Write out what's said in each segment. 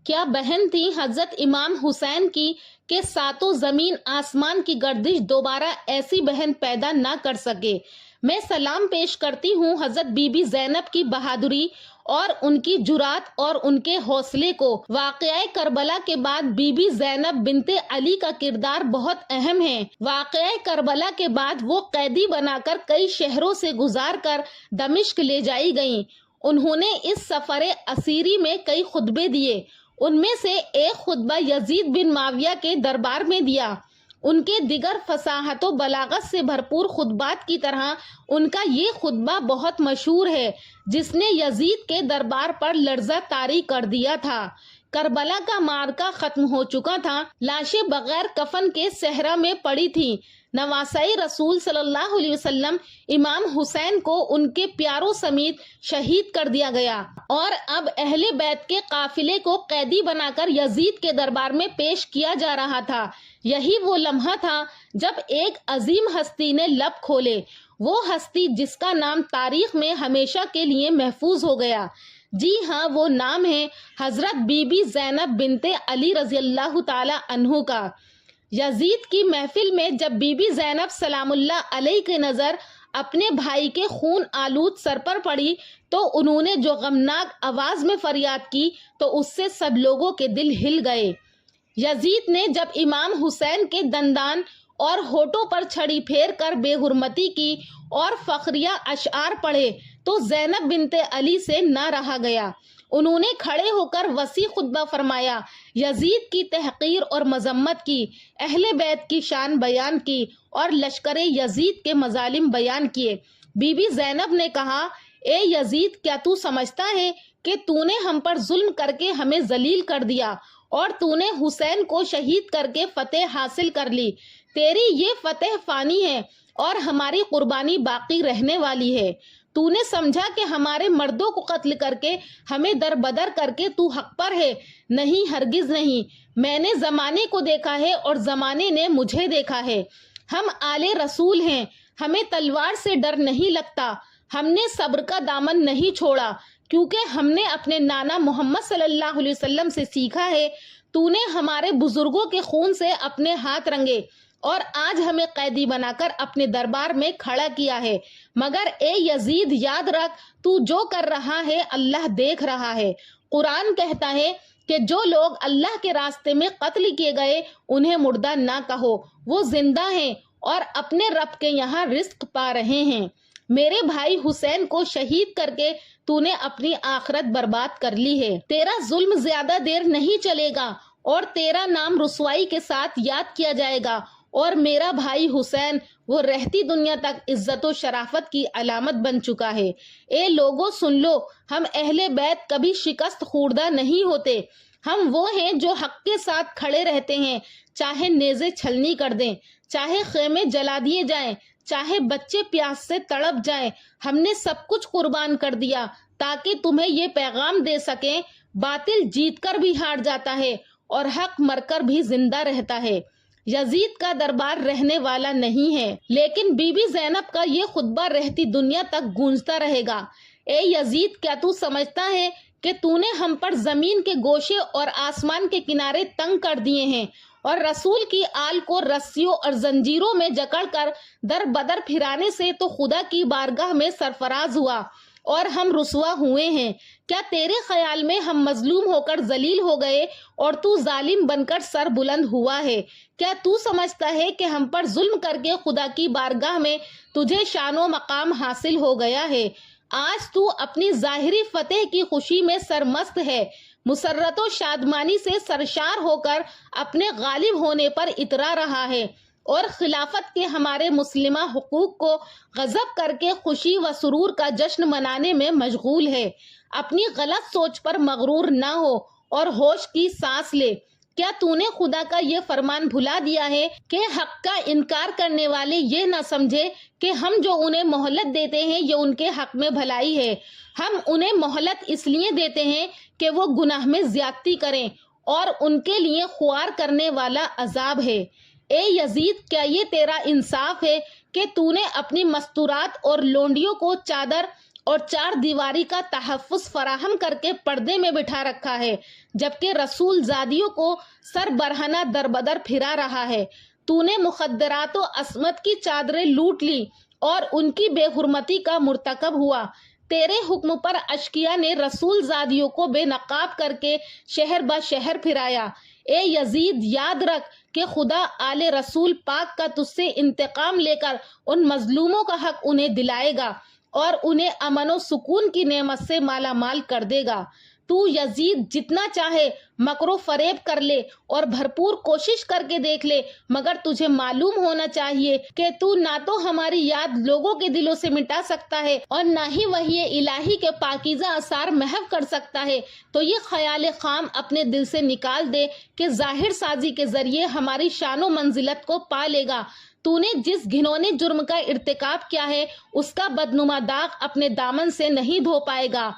کیا بہن تھی حضرت امام حسین کی کہ ساتوں زمین آسمان کی گردش دوبارہ ایسی بہن پیدا نہ کر سکے۔ میں سلام پیش کرتی ہوں حضرت بی بی زینب کی بہادری اور ان کی جرات اور ان کے حوصلے کو۔ واقعہ کربلا کے بعد بی بی زینب بنت علی کا کردار بہت اہم ہے۔ واقعہ کربلا کے بعد وہ قیدی بنا کر کئی شہروں سے گزار کر دمشق لے جائی گئیں۔ انہوں نے اس سفر اسیری میں کئی خطبے دیے۔ ان میں سے ایک خطبہ یزید بن معاویہ کے دربار میں دیا۔ ان کے دیگر فصاحت و بلاغت سے بھرپور خطبات کی طرح ان کا یہ خطبہ بہت مشہور ہے جس نے یزید کے دربار پر لرزہ طاری کر دیا تھا۔ کربلا کا معرکہ ختم ہو چکا تھا، لاشیں بغیر کفن کے صحرا میں پڑی تھیں۔ نواسۂ رسول صلی اللہ علیہ وسلم امام حسین کو ان کے پیاروں سمیت شہید کر دیا گیا اور اب اہل بیت کے قافلے کو قیدی بنا کر یزید کے دربار میں پیش کیا جا رہا تھا۔ یہی وہ لمحہ تھا جب ایک عظیم ہستی نے لب کھولے، وہ ہستی جس کا نام تاریخ میں ہمیشہ کے لیے محفوظ ہو گیا۔ جی ہاں، وہ نام ہے حضرت بی بی زینب بنت علی رضی اللہ تعالی عنہ کا۔ یزید کی محفل میں جب بی بی زینب سلام اللہ علیہ کی نظر اپنے بھائی کے خون آلود سر پر پڑی تو انہوں نے جو غمناک آواز میں فریاد کی تو اس سے سب لوگوں کے دل ہل گئے۔ یزید نے جب امام حسین کے دندان اور ہونٹوں پر چھڑی پھیر کر بے حرمتی کی اور فخریہ اشعار پڑھے تو زینب بنت علی سے نہ رہا گیا۔ انہوں نے کھڑے ہو کر وسیع خطبہ فرمایا، یزید کی تحقیر اور مذمت کی، اہل بیت کی شان بیان کی اور لشکر یزید کے مظالم بیان کیے۔ بی بی زینب نے کہا، اے یزید، کیا تو سمجھتا ہے کہ تو نے ہم پر ظلم کر کے ہمیں ذلیل کر دیا اور تو نے حسین کو شہید کر کے فتح حاصل کر لی؟ تیری یہ فتح فانی ہے اور ہماری قربانی باقی رہنے والی ہے۔ تو نے سمجھا کہ ہمارے مردوں کو قتل کر کے ہمیں در بدر کر کے تو حق پر ہے؟ نہیں، ہرگز نہیں۔ میں نے زمانے کو دیکھا ہے اور زمانے نے مجھے دیکھا ہے۔ ہم آل رسول ہیں، ہمیں تلوار سے ڈر نہیں لگتا۔ ہم نے صبر کا دامن نہیں چھوڑا کیونکہ ہم نے اپنے نانا محمد صلی اللہ علیہ وسلم سے سیکھا ہے۔ تو نے ہمارے بزرگوں کے خون سے اپنے ہاتھ رنگے اور آج ہمیں قیدی بنا کر اپنے دربار میں کھڑا کیا ہے، مگر اے یزید یاد رکھ، تو جو کر رہا ہے اللہ دیکھ رہا ہے۔ قرآن کہتا ہے کہ جو لوگ اللہ کے راستے میں قتل کیے گئے انہیں مردہ نہ کہو، وہ زندہ ہیں اور اپنے رب کے یہاں رزق پا رہے ہیں۔ میرے بھائی حسین کو شہید کر کے تو نے اپنی آخرت برباد کر لی ہے۔ تیرا ظلم زیادہ دیر نہیں چلے گا اور تیرا نام رسوائی کے ساتھ یاد کیا جائے گا، اور میرا بھائی حسین وہ رہتی دنیا تک عزت و شرافت کی علامت بن چکا ہے۔ اے لوگو سن لو، ہم اہل بیت کبھی شکست خوردہ نہیں ہوتے۔ ہم وہ ہیں جو حق کے ساتھ کھڑے رہتے ہیں، چاہے نیزے چھلنی کر دیں، چاہے خیمے جلا دیے جائیں، چاہے بچے پیاس سے تڑپ جائیں۔ ہم نے سب کچھ قربان کر دیا تاکہ تمہیں یہ پیغام دے سکیں، باطل جیت کر بھی ہار جاتا ہے اور حق مر کر بھی زندہ رہتا ہے۔ یزید کا دربار رہنے والا نہیں ہے، لیکن بی بی زینب کا یہ خطبہ رہتی دنیا تک گونجتا رہے گا۔ اے یزید، کیا تو سمجھتا ہے کہ تو نے ہم پر زمین کے گوشے اور آسمان کے کنارے تنگ کر دیے ہیں اور رسول کی آل کو رسیوں اور زنجیروں میں جکڑ کر در بدر پھرانے سے تو خدا کی بارگاہ میں سرفراز ہوا اور ہم رسوا ہوئے ہیں؟ کیا تیرے خیال میں ہم مظلوم ہو کر ذلیل ہو گئے اور تو ظالم بن کر سر بلند ہوا ہے؟ کیا تو سمجھتا ہے کہ ہم پر ظلم کر کے خدا کی بارگاہ میں تجھے شان و مقام حاصل ہو گیا ہے؟ آج تو اپنی ظاہری فتح کی خوشی میں سرمست ہے، مسرت و شادمانی سے سرشار ہو کر اپنے غالب ہونے پر اترا رہا ہے اور خلافت کے ہمارے مسلمہ حقوق کو غصب کر کے خوشی و سرور کا جشن منانے میں مشغول ہے۔ اپنی غلط سوچ پر مغرور نہ ہو اور ہوش کی سانس لے۔ کیا تو نے خدا کا یہ فرمان بھلا دیا ہے کہ حق کا انکار کرنے والے یہ نہ سمجھے کہ ہم جو انہیں مہلت دیتے ہیں یہ ان کے حق میں بھلائی ہے؟ ہم انہیں مہلت اس لیے دیتے ہیں کہ وہ گناہ میں زیادتی کریں اور ان کے لیے خوار کرنے والا عذاب ہے۔ اے یزید، کیا یہ تیرا انصاف ہے کہ تو نے اپنی مستورات اور لونڈیوں کو چادر اور 4 دیواری کا تحفظ فراہم کر کے پردے میں بٹھا رکھا ہے، جبکہ رسول زادیوں کو سر برہنہ در بدر پھرا رہا ہے۔ تو نے مخدرات و عصمت کی چادریں لوٹ لی اور ان کی بے حرمتی کا مرتکب ہوا۔ تیرے حکم پر اشقیاء نے رسول زادیوں کو بے نقاب کر کے شہر بہ شہر پھرایا۔ اے یزید، یاد رکھ کہ خدا آل رسول پاک کا تجھ سے انتقام لے کر ان مظلوموں کا حق انہیں دلائے گا اور انہیں امن و سکون کی نعمت سے مالا مال کر دے گا۔ تو یزید جتنا چاہے مکر و فریب کر لے اور بھرپور کوشش کر کے دیکھ لے، مگر تجھے معلوم ہونا چاہیے کہ تو نہ تو ہماری یاد لوگوں کے دلوں سے مٹا سکتا ہے اور نہ ہی وحی الہی کے پاکیزہ آثار محو کر سکتا ہے۔ تو یہ خیال خام اپنے دل سے نکال دے کہ ظاہر سازی کے ذریعے ہماری شان و منزلت کو پا لے گا۔ تو نے جس گھنونے جرم کا ارتکاب کیا ہے، اس کا بدنما داغ اپنے دامن سے نہیں دھو پائے گا۔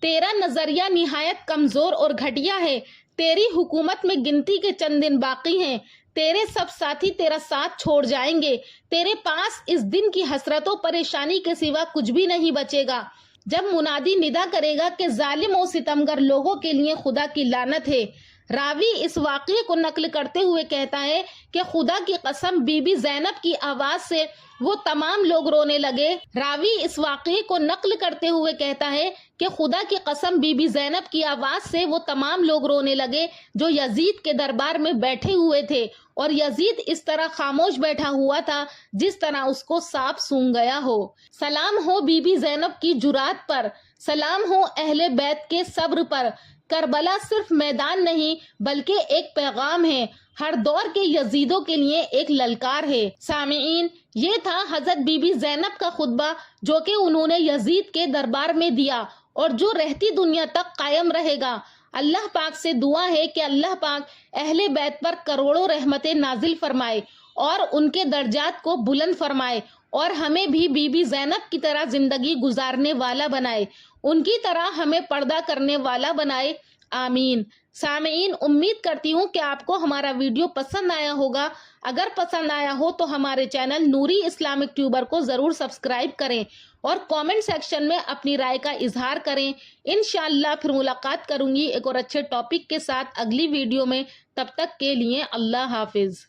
تیرا نظریہ نہایت کمزور اور گھٹیا ہے۔ تیری حکومت میں گنتی کے چند دن باقی ہیں۔ تیرے سب ساتھی تیرا ساتھ چھوڑ جائیں گے۔ تیرے پاس اس دن کی حسرت و پریشانی کے سوا کچھ بھی نہیں بچے گا، جب منادی ندا کرے گا کہ ظالم و ستمگر لوگوں کے لیے خدا کی لعنت ہے۔ راوی اس واقعے کو نقل کرتے ہوئے کہتا ہے کہ خدا کی قسم بی بی زینب کی آواز سے وہ تمام لوگ رونے لگے۔ راوی اس واقعے کو نقل کرتے ہوئے کہتا ہے کہ خدا کی قسم بی بی زینب کی آواز سے وہ تمام لوگ رونے لگے جو یزید کے دربار میں بیٹھے ہوئے تھے، اور یزید اس طرح خاموش بیٹھا ہوا تھا جس طرح اس کو سانپ سونگھ گیا ہو۔ سلام ہو بی بی زینب کی جرات پر، سلام ہو اہل بیت کے صبر پر۔ کربلا صرف میدان نہیں بلکہ ایک پیغام ہے، ہر دور کے یزیدوں کے لیے ایک للکار ہے۔ سامعین، یہ تھا حضرت بی بی زینب کا خطبہ جو کہ انہوں نے یزید کے دربار میں دیا اور جو رہتی دنیا تک قائم رہے گا۔ اللہ پاک سے دعا ہے کہ اللہ پاک اہل بیت پر کروڑوں رحمتیں نازل فرمائے اور ان کے درجات کو بلند فرمائے، اور ہمیں بھی بی بی زینب کی طرح زندگی گزارنے والا بنائے، ان کی طرح ہمیں پردہ کرنے والا بنائے، آمین۔ سامعین، امید کرتی ہوں کہ آپ کو ہمارا ویڈیو پسند آیا ہوگا۔ اگر پسند آیا ہو تو ہمارے چینل نوری اسلامک ٹیوبر کو ضرور سبسکرائب کریں اور کامنٹ سیکشن میں اپنی رائے کا اظہار کریں۔ انشاءاللہ پھر ملاقات کروں گی ایک اور اچھے ٹاپک کے ساتھ اگلی ویڈیو میں۔ تب تک کے لیے اللہ حافظ۔